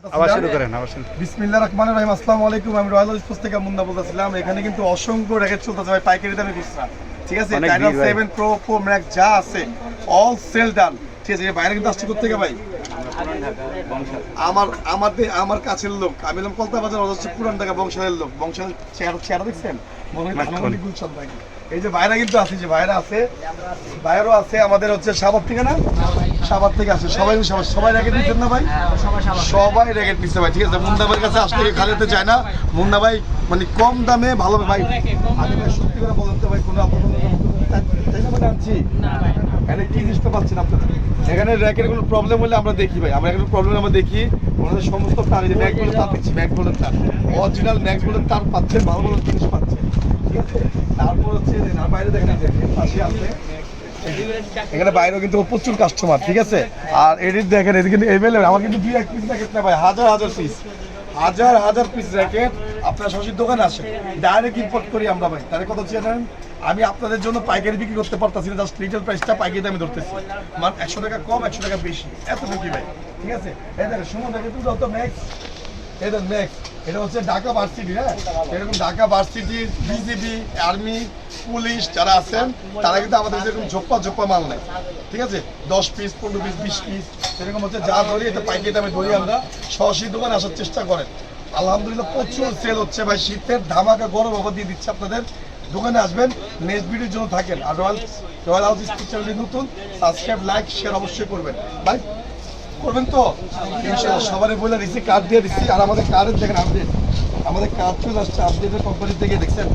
বিসমিল্লাহির রহমানির রহিম। আসসালামু আলাইকুম। আমি রয়্যাল স্পোর্টস থেকে মুন্না বলতেছিলাম। এখানে কিন্তু অসংখ্য র্যাকেট চলতেছে ভাই, পাইকারি দামে খুচরা। ঠিক আছে, টাইটান 7 প্রো 4 ম্যাক্স যা আছে অল সেল ডান। ঠিক আছে, বাইরে কিন্তু আসছে কোথা থেকে ভাই? আমার কাছের লোক। আমি এলাম কলতা বাজার, অথচ পুরান ঢাকা বংশালের লোক। বংশালের চেহারা দেখছেন? এই যে বাইরে কিন্তু আছে, যে বাইরে আছে, বাইরেও আছে। আমাদের হচ্ছে সাভার থেকে না, সাভার থেকে আসে সবাই র্যাকেট নিচ্ছেন না ভাই? সবাই র্যাকেট নিচ্ছে ভাই। ঠিক আছে, মুন্না ভাইয়ের কাছে আসতে খালি হতে চায় না। মুন্না ভাই মানে কম দামে ভালো ভাই। আমি ভাই সত্যি করে বলেন তো ভাই, কোনো আপনার আনছি এখানে কি জিনিসটা পাচ্ছেন আপনারা? এখানে র্যাকের কোনো প্রবলেম হলে আমরা দেখি ভাই, আমরা এখানে প্রবলেম আমরা দেখি। ওনাদের সমস্ত তার, এই যে ম্যাক বলে তার দিচ্ছি, ম্যাক বলে তার অরিজিনাল ম্যাক বলে তার পাচ্ছেন, ভালো ভালো জিনিস পাচ্ছে। ঠিক আছে, তারপর হচ্ছে বাইরে দেখেন পাশে আছে, এখানে বাইরেও কিন্তু প্রচুর কাস্টমার। ঠিক আছে, আর এডিট দেখেন, এদিকে এভেলেবল। আমার কিন্তু 2-1 পিস র্যাকেট না ভাই, হাজার পিস, হাজার পিস র্যাকেট। আপনার সরাসরি দোকানে আসেন, ডাইরেক্ট ইম্পোর্ট করি আমরা ভাই। তাহলে কত চেয়েছেন? আমি আপনাদের জন্য পাইকারি বিক্রি করতে পারতাছি না, জাস্ট রিটেল প্রাইসটা পাইকারি দামে ধরতেছি। মানে 100 টাকা কম, 100 টাকা বেশি, এতটুকুই ভাই। ঠিক আছে, এই দেখেন সুমন র্যাকেট তো ম্যাক্স, এই দেখেন ম্যাক্স, এটা হচ্ছে ঢাকা ভার্সিটি। হ্যাঁ, এরকম ঢাকা ভার্সিটির বিজিবি, আর্মি, পুলিশ যারা আছেন তারা কিন্তু আমাদের যেরকম ঝোপ্পা মাল নেয়। ঠিক আছে, 10 পিস, 15 পিস, 20 পিস সেরকম হচ্ছে যা ধরি, এটা পাইকারি দামে ধরি আমরা। সরাসরি দোকানে আসার চেষ্টা করেন। আলহামদুলিল্লাহ প্রচুর সেল হচ্ছে ভাই, শীতের ধামাকা গরম অফার দিয়ে দিচ্ছে আপনাদের। দোকানে আসবেন, নেক্সট ভিডিওর জন্য থাকেন। আর রয়্যাল হাউস স্পোর্টস চ্যানেলটি নতুন, সাবস্ক্রাইব, লাইক, শেয়ার অবশ্যই করবেন ভাই। করবেন তো ইনশাআল্লাহ। সবারই বলে দিচ্ছি, কার্ড দিয়ে দিচ্ছি। আর আমাদের কার্ডের দেখেন আপডেট, আমাদের কার্ড চলে আসছে আপডেটের কোম্পানি থেকে। দেখছেন,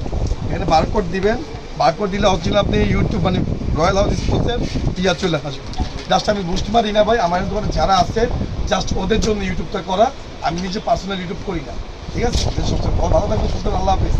এখানে বারকোড দিবেন, বারকোড দিলে অরিজিনাল আপনি ইউটিউব মানে রয়্যাল হাউস স্পোর্টসের চলে আসবে। জাস্ট আমি বুস্ট মারি না ভাই, আমার দোকানে যারা আছে জাস্ট ওদের জন্য ইউটিউবটা করা। আমি নিজে পার্সোনাল ইউটিউব করি না। ঠিক আছে, সবচেয়ে ভালো থাকবে। আল্লাহ হাফেজ।